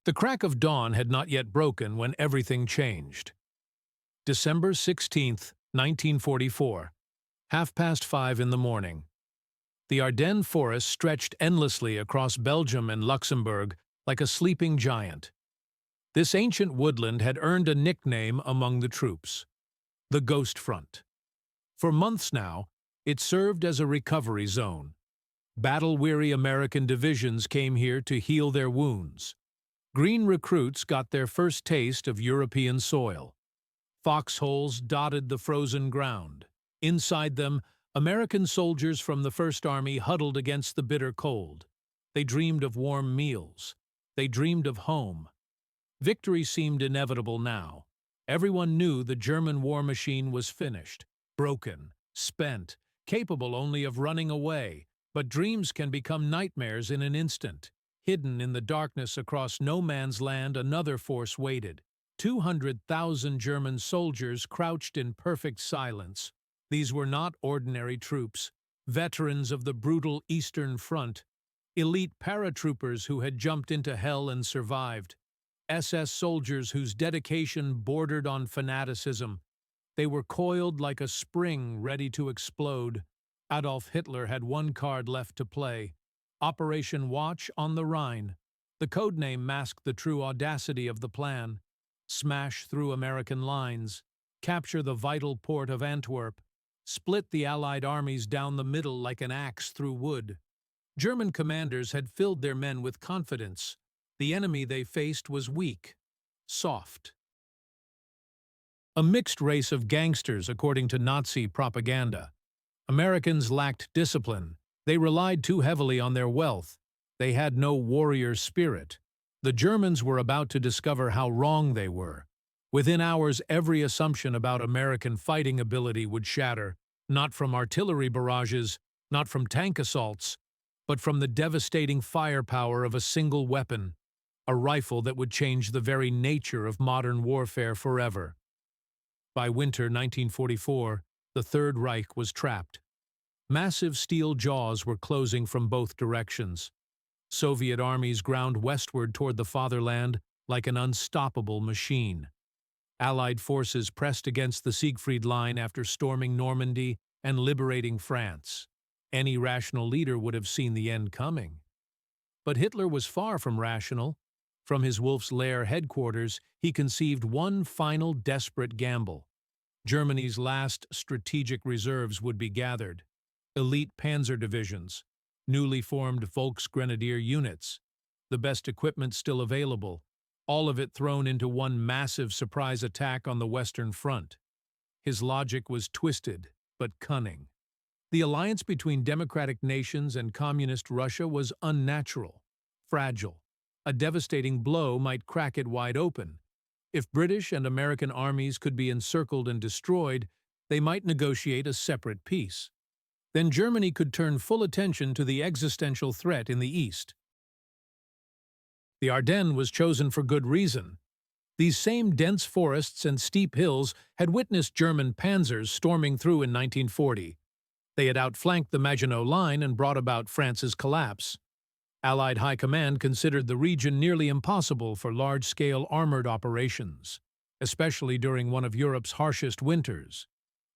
The crack of dawn had not yet broken when everything changed. December 16th, 1944, 5:30 in the morning. The Ardennes forest stretched endlessly across Belgium and Luxembourg like a sleeping giant. This ancient woodland had earned a nickname among the troops, the Ghost Front. For months now, it served as a recovery zone. Battle-weary American divisions came here to heal their wounds. Green recruits got their first taste of European soil. Foxholes dotted the frozen ground. Inside them, American soldiers from the First Army huddled against the bitter cold. They dreamed of warm meals. They dreamed of home. Victory seemed inevitable now. Everyone knew the German war machine was finished, broken, spent, capable only of running away. But dreams can become nightmares in an instant. Hidden in the darkness across no man's land, another force waited. 200,000 German soldiers crouched in perfect silence. These were not ordinary troops, veterans of the brutal Eastern Front, elite paratroopers who had jumped into hell and survived, SS soldiers whose dedication bordered on fanaticism. They were coiled like a spring ready to explode. Adolf Hitler had one card left to play: Operation Watch on the Rhine. The codename masked the true audacity of the plan: smash through American lines, capture the vital port of Antwerp, split the Allied armies down the middle like an axe through wood. German commanders had filled their men with confidence. The enemy they faced was weak, soft. A mixed race of gangsters, according to Nazi propaganda. Americans lacked discipline. They relied too heavily on their wealth. They had no warrior spirit. The Germans were about to discover how wrong they were. Within hours, every assumption about American fighting ability would shatter, not from artillery barrages, not from tank assaults, but from the devastating firepower of a single weapon, a rifle that would change the very nature of modern warfare forever. By winter 1944, the Third Reich was trapped. Massive steel jaws were closing from both directions. Soviet armies ground westward toward the fatherland like an unstoppable machine. Allied forces pressed against the Siegfried Line after storming Normandy and liberating France. Any rational leader would have seen the end coming. But Hitler was far from rational. From his Wolf's Lair headquarters, he conceived one final desperate gamble. Germany's last strategic reserves would be gathered: elite panzer divisions, newly formed Volksgrenadier units, the best equipment still available, all of it thrown into one massive surprise attack on the Western Front. His logic was twisted, but cunning. The alliance between democratic nations and communist Russia was unnatural, fragile. A devastating blow might crack it wide open. If British and American armies could be encircled and destroyed, they might negotiate a separate peace. Then Germany could turn full attention to the existential threat in the East. The Ardennes was chosen for good reason. These same dense forests and steep hills had witnessed German panzers storming through in 1940. They had outflanked the Maginot Line and brought about France's collapse. Allied High Command considered the region nearly impossible for large-scale armored operations, especially during one of Europe's harshest winters.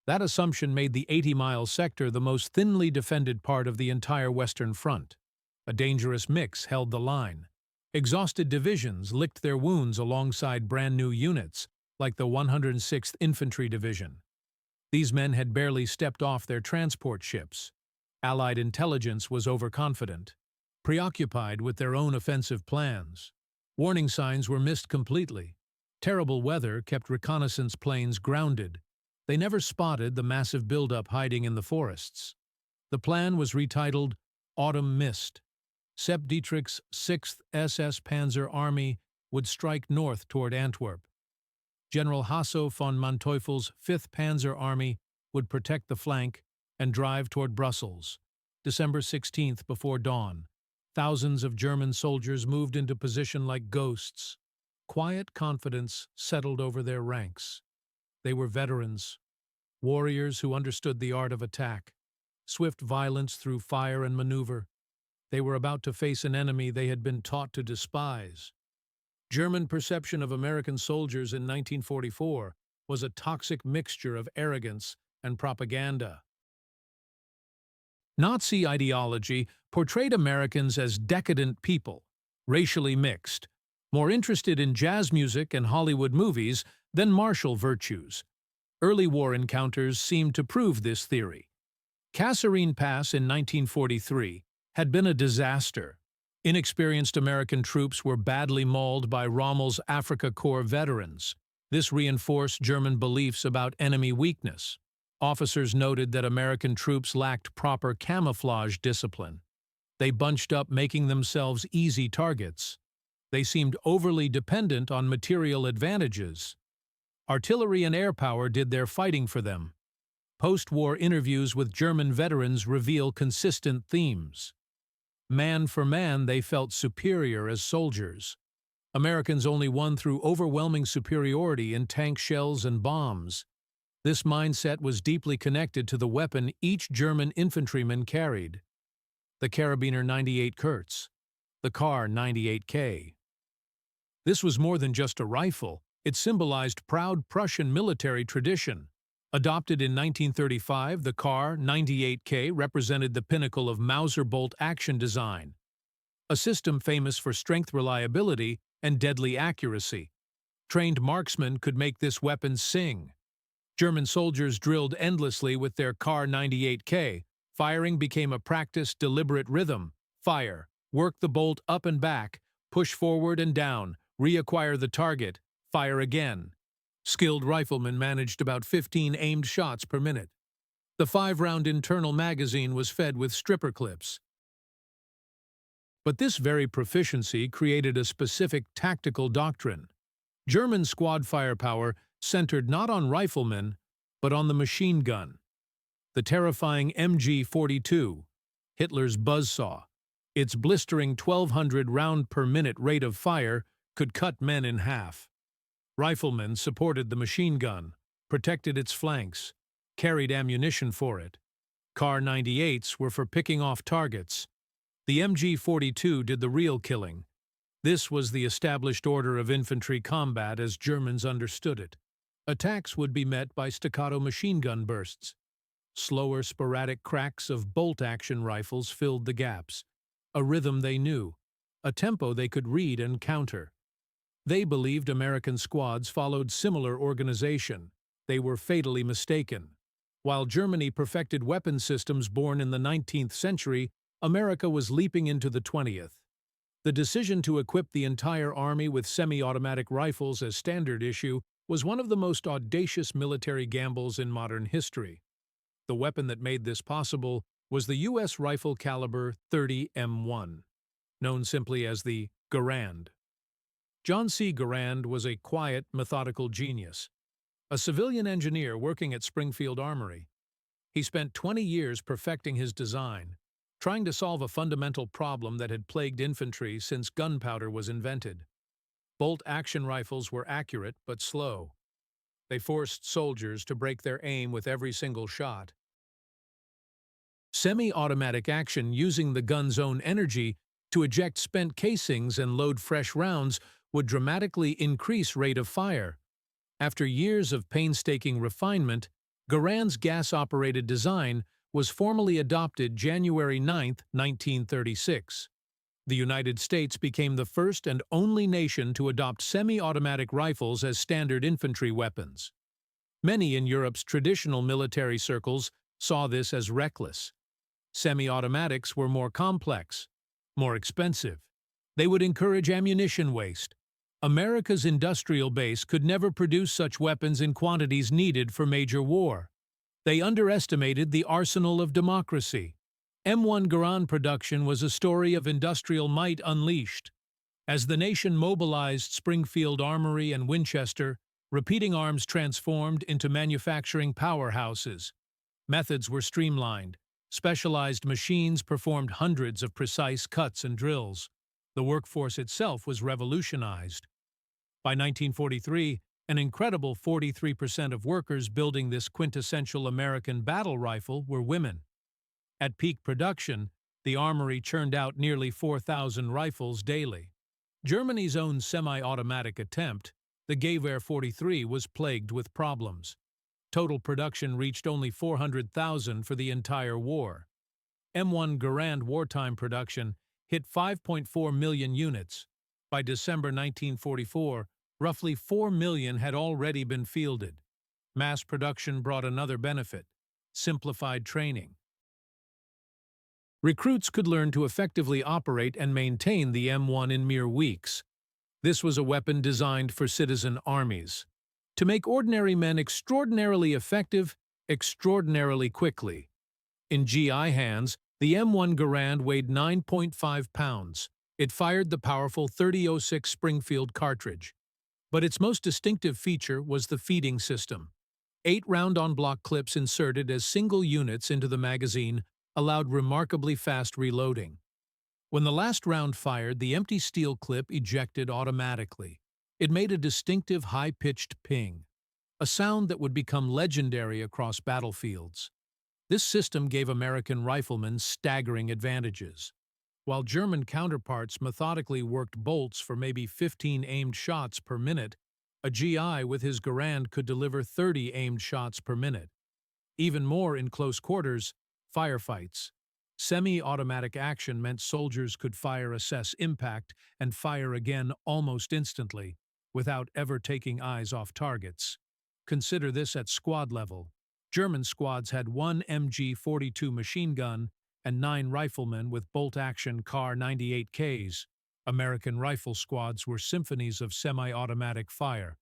That assumption made the 80-mile sector the most thinly defended part of the entire Western Front. A dangerous mix held the line. Exhausted divisions licked their wounds alongside brand-new units, like the 106th Infantry Division. These men had barely stepped off their transport ships. Allied intelligence was overconfident, preoccupied with their own offensive plans. Warning signs were missed completely. Terrible weather kept reconnaissance planes grounded. They never spotted the massive buildup hiding in the forests. The plan was retitled Autumn Mist. Sepp Dietrich's 6th SS Panzer Army would strike north toward Antwerp. General Hasso von Manteuffel's 5th Panzer Army would protect the flank and drive toward Brussels. December 16th before dawn, thousands of German soldiers moved into position like ghosts. Quiet confidence settled over their ranks. They were veterans, warriors who understood the art of attack, swift violence through fire and maneuver. They were about to face an enemy they had been taught to despise. German perception of American soldiers in 1944 was a toxic mixture of arrogance and propaganda. Nazi ideology portrayed Americans as decadent people, racially mixed, more interested in jazz music and Hollywood movies than martial virtues. Early war encounters seemed to prove this theory. Kasserine Pass in 1943 had been a disaster. Inexperienced American troops were badly mauled by Rommel's Afrika Korps veterans. This reinforced German beliefs about enemy weakness. Officers noted that American troops lacked proper camouflage discipline. They bunched up, making themselves easy targets. They seemed overly dependent on material advantages. Artillery and air power did their fighting for them. Post-war interviews with German veterans reveal consistent themes. Man for man, they felt superior as soldiers. Americans only won through overwhelming superiority in tank shells and bombs. This mindset was deeply connected to the weapon each German infantryman carried: the Karabiner 98 Kurz, the Kar 98K. This was more than just a rifle. It symbolized proud Prussian military tradition. Adopted in 1935, the Kar 98K represented the pinnacle of Mauser bolt action design, a system famous for strength, reliability, and deadly accuracy. Trained marksmen could make this weapon sing. German soldiers drilled endlessly with their Kar 98K. Firing became a practiced, deliberate rhythm. Fire, work the bolt up and back, push forward and down, reacquire the target, fire again. Skilled riflemen managed about 15 aimed shots per minute. The 5-round internal magazine was fed with stripper clips. But this very proficiency created a specific tactical doctrine. German squad firepower centered not on riflemen, but on the machine gun. The terrifying MG-42, Hitler's buzzsaw, its blistering 1,200 round per minute rate of fire could cut men in half. Riflemen supported the machine gun, protected its flanks, carried ammunition for it. Kar 98s were for picking off targets. The MG-42 did the real killing. This was the established order of infantry combat as Germans understood it. Attacks would be met by staccato machine gun bursts. Slower, sporadic cracks of bolt-action rifles filled the gaps. A rhythm they knew, a tempo they could read and counter. They believed American squads followed similar organization. They were fatally mistaken. While Germany perfected weapon systems born in the 19th century, America was leaping into the 20th. The decision to equip the entire army with semi-automatic rifles as standard issue was one of the most audacious military gambles in modern history. The weapon that made this possible was the U.S. rifle caliber .30 M1, known simply as the Garand. John C. Garand was a quiet, methodical genius, a civilian engineer working at Springfield Armory. He spent 20 years perfecting his design, trying to solve a fundamental problem that had plagued infantry since gunpowder was invented. Bolt-action rifles were accurate but slow. They forced soldiers to break their aim with every single shot. Semi-automatic action, using the gun's own energy to eject spent casings and load fresh rounds, would dramatically increase rate of fire. After years of painstaking refinement, Garand's gas-operated design was formally adopted January 9, 1936. The United States became the first and only nation to adopt semi-automatic rifles as standard infantry weapons. Many in Europe's traditional military circles saw this as reckless. Semi-automatics were more complex, more expensive. They would encourage ammunition waste. America's industrial base could never produce such weapons in quantities needed for major war. They underestimated the arsenal of democracy. M1 Garand production was a story of industrial might unleashed. As the nation mobilized Springfield Armory and Winchester, repeating arms transformed into manufacturing powerhouses. Methods were streamlined. Specialized machines performed hundreds of precise cuts and drills. The workforce itself was revolutionized. By 1943, an incredible 43% of workers building this quintessential American battle rifle were women. At peak production, the armory churned out nearly 4,000 rifles daily. Germany's own semi-automatic attempt, the Gewehr 43, was plagued with problems. Total production reached only 400,000 for the entire war. M1 Garand wartime production hit 5.4 million units. By December 1944, roughly 4 million had already been fielded. Mass production brought another benefit: simplified training. Recruits could learn to effectively operate and maintain the M1 in mere weeks. This was a weapon designed for citizen armies, to make ordinary men extraordinarily effective, extraordinarily quickly. In GI hands, the M1 Garand weighed 9.5 pounds. It fired the powerful .30-06 Springfield cartridge. But its most distinctive feature was the feeding system. 8 round-on-block clips inserted as single units into the magazine allowed remarkably fast reloading. When the last round fired, the empty steel clip ejected automatically. It made a distinctive high-pitched ping, a sound that would become legendary across battlefields. This system gave American riflemen staggering advantages. While German counterparts methodically worked bolts for maybe 15 aimed shots per minute, a GI with his Garand could deliver 30 aimed shots per minute. Even more in close quarters, firefights. Semi-automatic action meant soldiers could fire, assess impact, and fire again almost instantly, without ever taking eyes off targets. Consider this at squad level. German squads had 1 MG-42 machine gun and 9 riflemen with bolt-action Kar 98Ks. American rifle squads were symphonies of semi-automatic fire.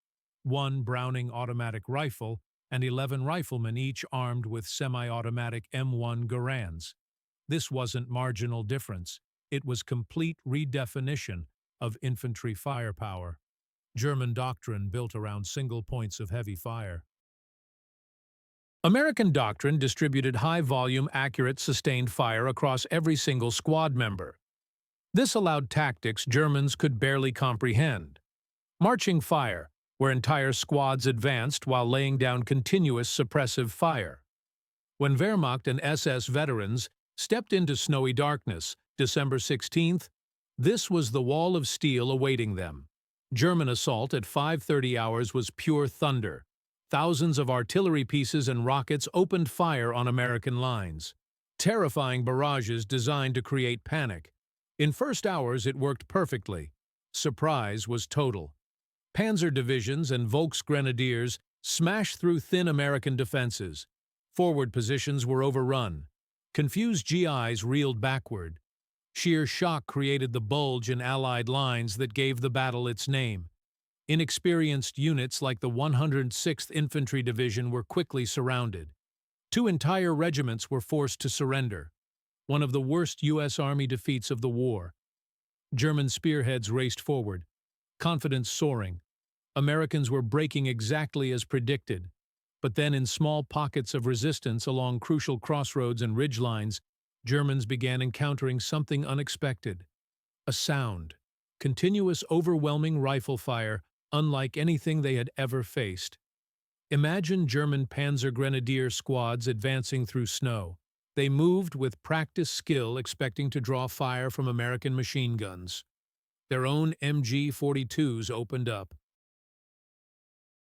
1 Browning automatic rifle and 11 riflemen each armed with semi-automatic M1 Garands. This wasn't marginal difference. It was complete redefinition of infantry firepower. German doctrine built around single points of heavy fire. American doctrine distributed high-volume, accurate, sustained fire across every single squad member. This allowed tactics Germans could barely comprehend. Marching fire, where entire squads advanced while laying down continuous suppressive fire. When Wehrmacht and SS veterans stepped into snowy darkness, December 16th, this was the wall of steel awaiting them. German assault at 5:30 hours was pure thunder. Thousands of artillery pieces and rockets opened fire on American lines. Terrifying barrages designed to create panic. In first hours, it worked perfectly. Surprise was total. Panzer divisions and Volksgrenadiers smashed through thin American defenses. Forward positions were overrun. Confused GIs reeled backward. Sheer shock created the bulge in Allied lines that gave the battle its name. Inexperienced units like the 106th Infantry Division were quickly surrounded. 2 entire regiments were forced to surrender, one of the worst U.S. Army defeats of the war. German spearheads raced forward, confidence soaring. Americans were breaking exactly as predicted. But then in small pockets of resistance along crucial crossroads and ridgelines, Germans began encountering something unexpected. A sound. Continuous, overwhelming rifle fire, unlike anything they had ever faced. Imagine German Panzer Grenadier squads advancing through snow. They moved with practiced skill, expecting to draw fire from American machine guns. Their own MG-42s opened up.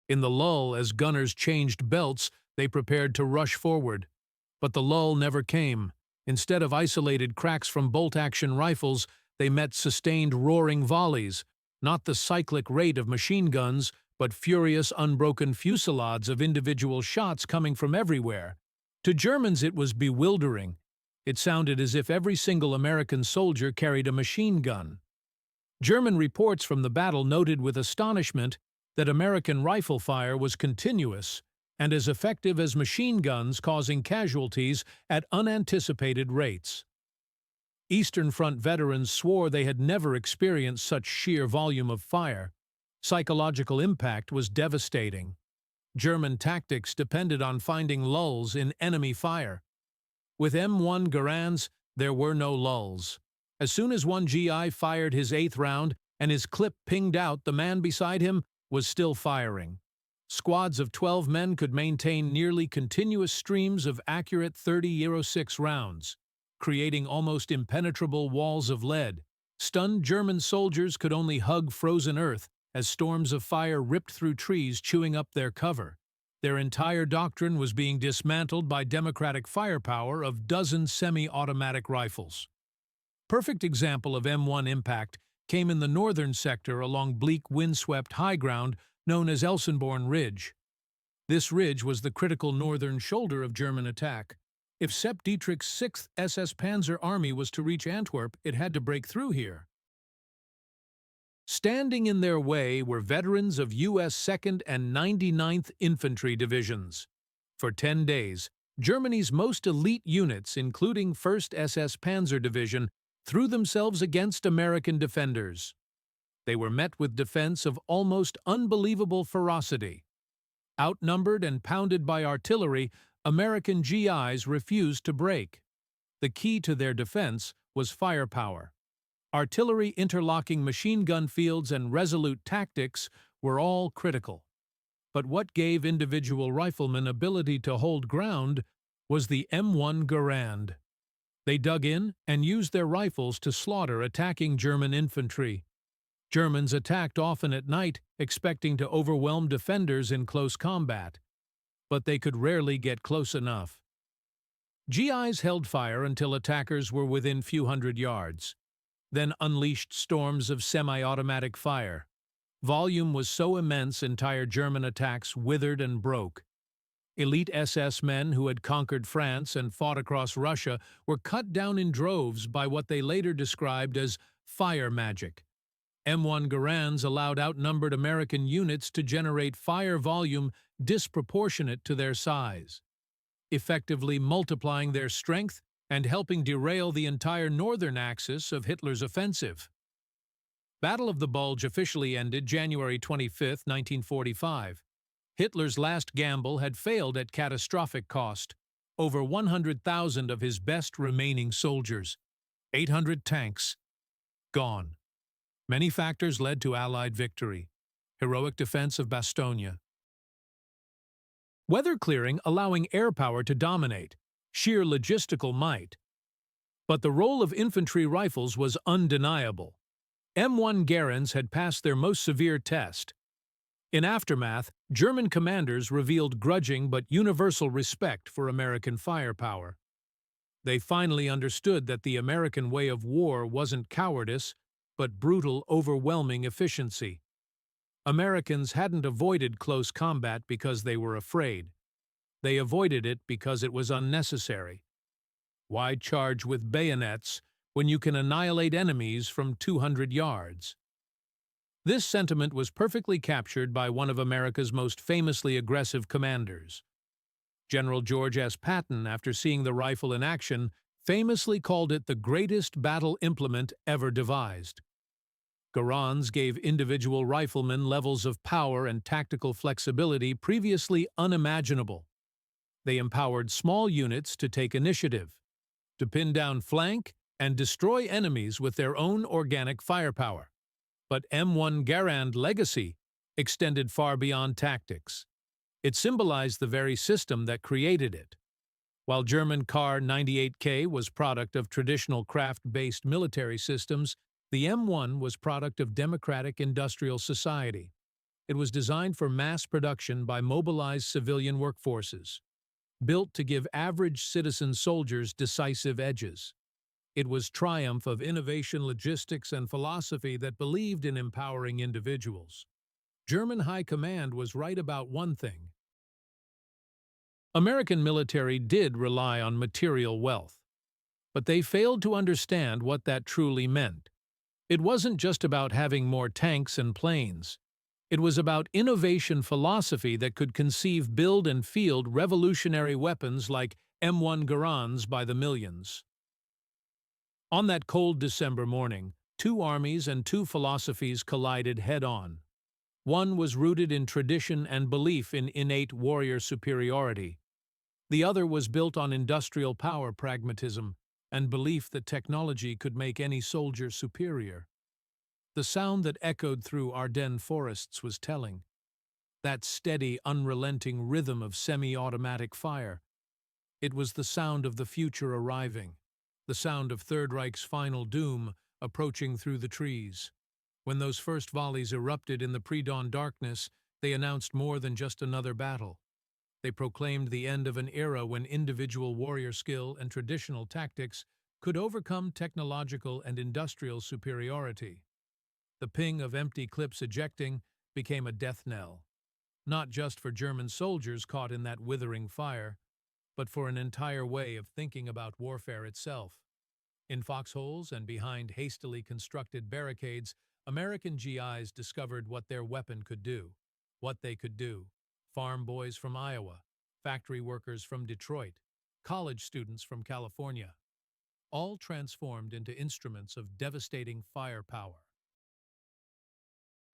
In the lull, as gunners changed belts, they prepared to rush forward. But the lull never came. Instead of isolated cracks from bolt-action rifles, they met sustained roaring volleys, not the cyclic rate of machine guns, but furious, unbroken fusillades of individual shots coming from everywhere. To Germans it was bewildering. It sounded as if every single American soldier carried a machine gun. German reports from the battle noted with astonishment that American rifle fire was continuous and as effective as machine guns, causing casualties at unanticipated rates. Eastern Front veterans swore they had never experienced such sheer volume of fire. Psychological impact was devastating. German tactics depended on finding lulls in enemy fire. With M1 Garands, there were no lulls. As soon as one GI fired his 8th round and his clip pinged out, the man beside him was still firing. Squads of 12 men could maintain nearly continuous streams of accurate .30-06 rounds, creating almost impenetrable walls of lead. Stunned German soldiers could only hug frozen earth as storms of fire ripped through trees, chewing up their cover. Their entire doctrine was being dismantled by democratic firepower of dozens semi-automatic rifles. Perfect example of M1 impact came in the northern sector along bleak, windswept high ground known as Elsenborn Ridge. This ridge was the critical northern shoulder of German attack. If Sepp Dietrich's 6th SS Panzer Army was to reach Antwerp, it had to break through here. Standing in their way were veterans of U.S. 2nd and 99th Infantry Divisions. For 10 days, Germany's most elite units, including 1st SS Panzer Division, threw themselves against American defenders. They were met with defense of almost unbelievable ferocity. Outnumbered and pounded by artillery, American GIs refused to break. The key to their defense was firepower. Artillery, interlocking machine gun fields, and resolute tactics were all critical. But what gave individual riflemen ability to hold ground was the M1 Garand. They dug in and used their rifles to slaughter attacking German infantry. Germans attacked often at night, expecting to overwhelm defenders in close combat. But they could rarely get close enough. GIs held fire until attackers were within few hundred yards, then unleashed storms of semi-automatic fire. Volume was so immense entire German attacks withered and broke. Elite SS men who had conquered France and fought across Russia were cut down in droves by what they later described as fire magic. M1 Garands allowed outnumbered American units to generate fire volume disproportionate to their size, effectively multiplying their strength and helping derail the entire northern axis of Hitler's offensive. Battle of the Bulge officially ended January 25, 1945. Hitler's last gamble had failed at catastrophic cost. Over 100,000 of his best remaining soldiers, 800 tanks, gone. Many factors led to Allied victory. Heroic defense of Bastogne. Weather clearing allowing air power to dominate. Sheer logistical might. But the role of infantry rifles was undeniable. M1 Garands had passed their most severe test. In aftermath, German commanders revealed grudging but universal respect for American firepower. They finally understood that the American way of war wasn't cowardice, but brutal, overwhelming efficiency. Americans hadn't avoided close combat because they were afraid. They avoided it because it was unnecessary. Why charge with bayonets when you can annihilate enemies from 200 yards? This sentiment was perfectly captured by one of America's most famously aggressive commanders. General George S. Patton, after seeing the rifle in action, famously called it the greatest battle implement ever devised. Garands gave individual riflemen levels of power and tactical flexibility previously unimaginable. They empowered small units to take initiative, to pin down flank, and destroy enemies with their own organic firepower. But M1 Garand legacy extended far beyond tactics. It symbolized the very system that created it. While German Kar 98K was product of traditional craft-based military systems, the M1 was product of democratic industrial society. It was designed for mass production by mobilized civilian workforces, built to give average citizen soldiers decisive edges. It was triumph of innovation, logistics, and philosophy that believed in empowering individuals. German high command was right about one thing. American military did rely on material wealth, but they failed to understand what that truly meant. It wasn't just about having more tanks and planes. It was about innovation philosophy that could conceive, build, and field revolutionary weapons like M1 Garands by the millions. On that cold December morning, two armies and two philosophies collided head-on. One was rooted in tradition and belief in innate warrior superiority. The other was built on industrial power pragmatism and belief that technology could make any soldier superior. The sound that echoed through Ardennes forests was telling. That steady, unrelenting rhythm of semi-automatic fire. It was the sound of the future arriving, the sound of Third Reich's final doom approaching through the trees. When those first volleys erupted in the pre-dawn darkness, they announced more than just another battle. They proclaimed the end of an era when individual warrior skill and traditional tactics could overcome technological and industrial superiority. The ping of empty clips ejecting became a death knell, not just for German soldiers caught in that withering fire, but for an entire way of thinking about warfare itself. In foxholes and behind hastily constructed barricades, American GIs discovered what their weapon could do. What they could do. Farm boys from Iowa, factory workers from Detroit, college students from California, all transformed into instruments of devastating firepower.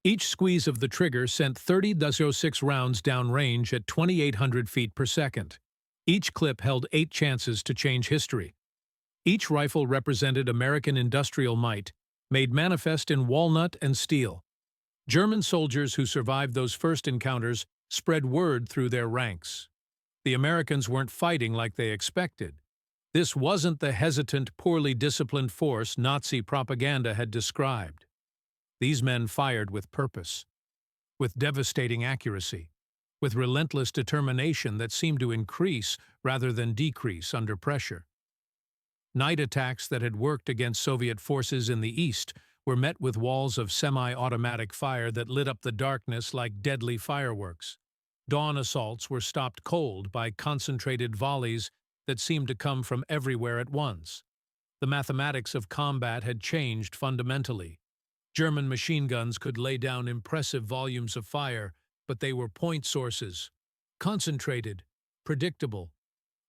Each squeeze of the trigger sent 30.06 rounds downrange at 2,800 feet per second. Each clip held 8 chances to change history. Each rifle represented American industrial might, made manifest in walnut and steel. German soldiers who survived those first encounters spread word through their ranks. The Americans weren't fighting like they expected. This wasn't the hesitant, poorly disciplined force Nazi propaganda had described. These men fired with purpose, with devastating accuracy, with relentless determination that seemed to increase rather than decrease under pressure. Night attacks that had worked against Soviet forces in the east were met with walls of semi-automatic fire that lit up the darkness like deadly fireworks. Dawn assaults were stopped cold by concentrated volleys that seemed to come from everywhere at once. The mathematics of combat had changed fundamentally. German machine guns could lay down impressive volumes of fire, but they were point sources, concentrated, predictable.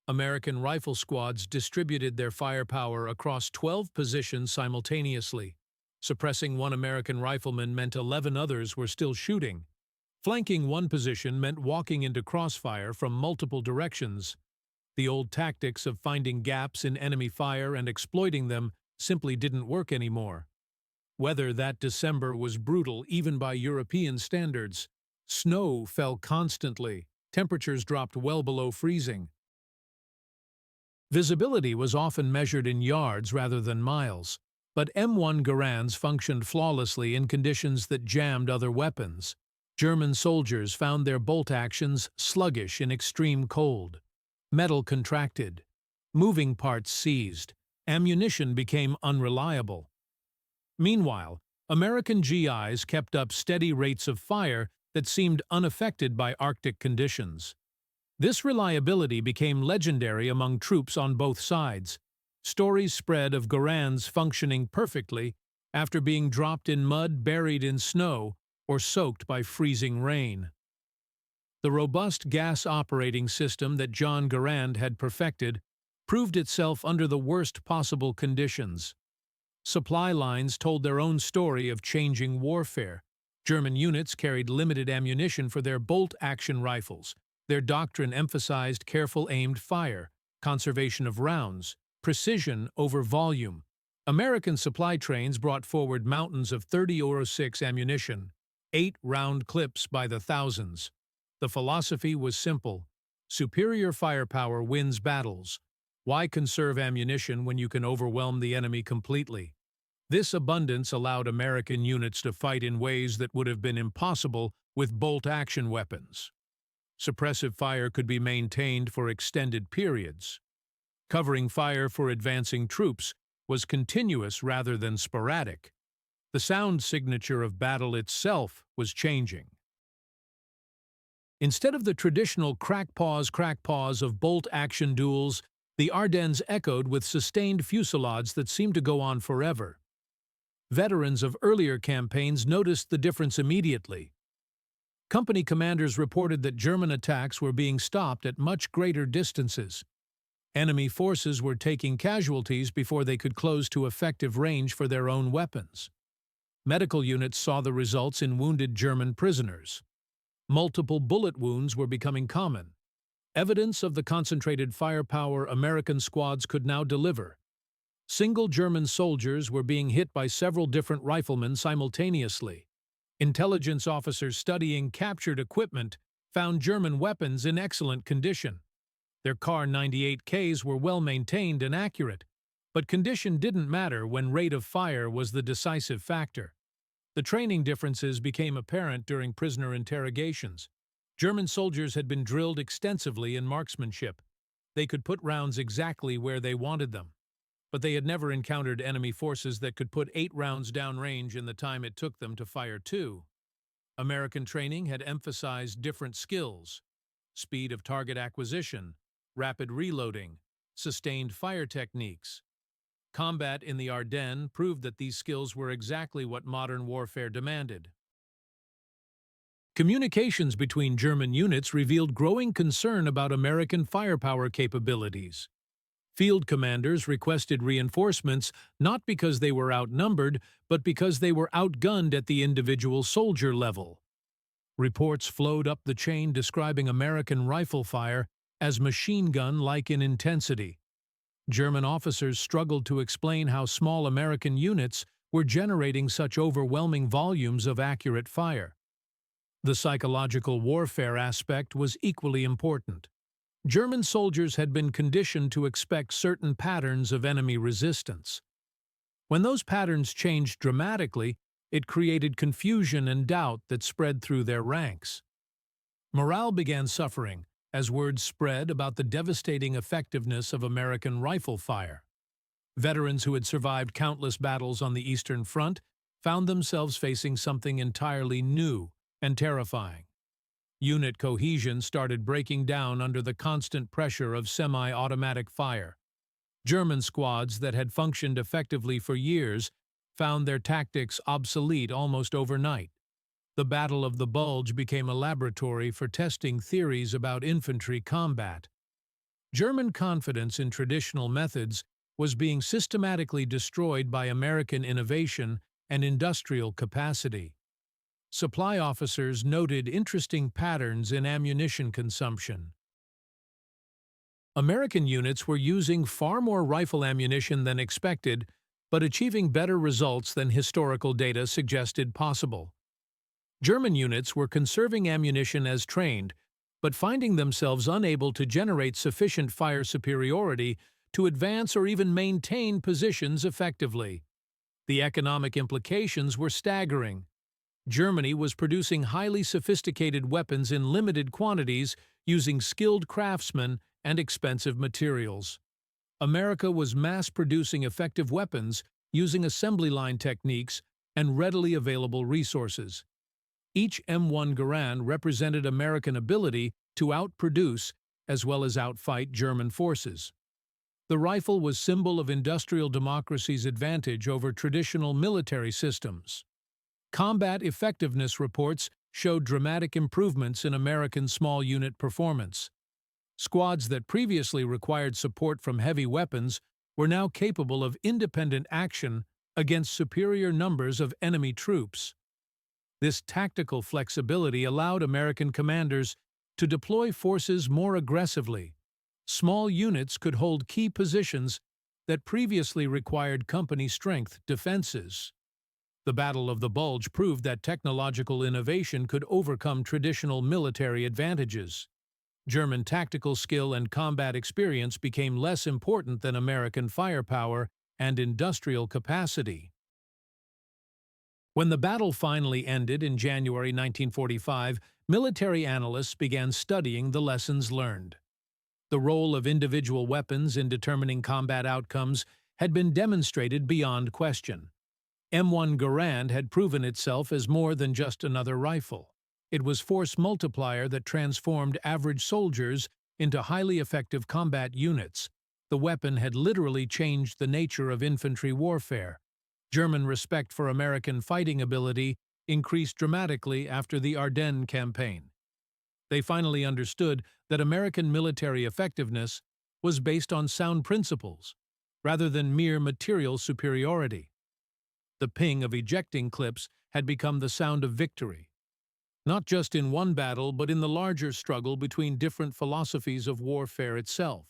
American rifle squads distributed their firepower across 12 positions simultaneously. Suppressing one American rifleman meant 11 others were still shooting. Flanking one position meant walking into crossfire from multiple directions. The old tactics of finding gaps in enemy fire and exploiting them simply didn't work anymore. Weather that December was brutal even by European standards. Snow fell constantly. Temperatures dropped well below freezing. Visibility was often measured in yards rather than miles, but M1 Garands functioned flawlessly in conditions that jammed other weapons. German soldiers found their bolt actions sluggish in extreme cold. Metal contracted. Moving parts seized. Ammunition became unreliable. Meanwhile, American GIs kept up steady rates of fire that seemed unaffected by Arctic conditions. This reliability became legendary among troops on both sides. Stories spread of Garands functioning perfectly after being dropped in mud buried in snow or soaked by freezing rain. The robust gas operating system that John Garand had perfected proved itself under the worst possible conditions. Supply lines told their own story of changing warfare. German units carried limited ammunition for their bolt-action rifles. Their doctrine emphasized careful aimed fire, conservation of rounds, precision over volume. American supply trains brought forward mountains of 30-06 ammunition, 8-round clips by the thousands. The philosophy was simple. Superior firepower wins battles. Why conserve ammunition when you can overwhelm the enemy completely? This abundance allowed American units to fight in ways that would have been impossible with bolt-action weapons. Suppressive fire could be maintained for extended periods. Covering fire for advancing troops was continuous rather than sporadic. The sound signature of battle itself was changing. Instead of the traditional crack-pause of bolt-action duels, the Ardennes echoed with sustained fusillades that seemed to go on forever. Veterans of earlier campaigns noticed the difference immediately. Company commanders reported that German attacks were being stopped at much greater distances. Enemy forces were taking casualties before they could close to effective range for their own weapons. Medical units saw the results in wounded German prisoners. Multiple bullet wounds were becoming common. Evidence of the concentrated firepower American squads could now deliver. Single German soldiers were being hit by several different riflemen simultaneously. Intelligence officers studying captured equipment found German weapons in excellent condition. Their Kar 98Ks were well maintained and accurate. But condition didn't matter when rate of fire was the decisive factor. The training differences became apparent during prisoner interrogations. German soldiers had been drilled extensively in marksmanship. They could put rounds exactly where they wanted them. But they had never encountered enemy forces that could put 8 rounds downrange in the time it took them to fire 2. American training had emphasized different skills: speed of target acquisition, rapid reloading, sustained fire techniques. Combat in the Ardennes proved that these skills were exactly what modern warfare demanded. Communications between German units revealed growing concern about American firepower capabilities. Field commanders requested reinforcements not because they were outnumbered, but because they were outgunned at the individual soldier level. Reports flowed up the chain describing American rifle fire as machine gun-like in intensity. German officers struggled to explain how small American units were generating such overwhelming volumes of accurate fire. The psychological warfare aspect was equally important. German soldiers had been conditioned to expect certain patterns of enemy resistance. When those patterns changed dramatically, it created confusion and doubt that spread through their ranks. Morale began suffering as word spread about the devastating effectiveness of American rifle fire. Veterans who had survived countless battles on the Eastern Front found themselves facing something entirely new and terrifying. Unit cohesion started breaking down under the constant pressure of semi-automatic fire. German squads that had functioned effectively for years found their tactics obsolete almost overnight. The Battle of the Bulge became a laboratory for testing theories about infantry combat. German confidence in traditional methods was being systematically destroyed by American innovation and industrial capacity. Supply officers noted interesting patterns in ammunition consumption. American units were using far more rifle ammunition than expected, but achieving better results than historical data suggested possible. German units were conserving ammunition as trained, but finding themselves unable to generate sufficient fire superiority to advance or even maintain positions effectively. The economic implications were staggering. Germany was producing highly sophisticated weapons in limited quantities using skilled craftsmen and expensive materials. America was mass-producing effective weapons using assembly line techniques and readily available resources. Each M1 Garand represented American ability to outproduce as well as outfight German forces. The rifle was symbol of industrial democracy's advantage over traditional military systems. Combat effectiveness reports showed dramatic improvements in American small unit performance. Squads that previously required support from heavy weapons were now capable of independent action against superior numbers of enemy troops. This tactical flexibility allowed American commanders to deploy forces more aggressively. Small units could hold key positions that previously required company-strength defenses. The Battle of the Bulge proved that technological innovation could overcome traditional military advantages. German tactical skill and combat experience became less important than American firepower and industrial capacity. When the battle finally ended in January 1945, military analysts began studying the lessons learned. The role of individual weapons in determining combat outcomes had been demonstrated beyond question. M1 Garand had proven itself as more than just another rifle. It was force multiplier that transformed average soldiers into highly effective combat units. The weapon had literally changed the nature of infantry warfare. German respect for American fighting ability increased dramatically after the Ardennes campaign. They finally understood that American military effectiveness was based on sound principles, rather than mere material superiority. The ping of ejecting clips had become the sound of victory, not just in one battle but in the larger struggle between different philosophies of warfare itself.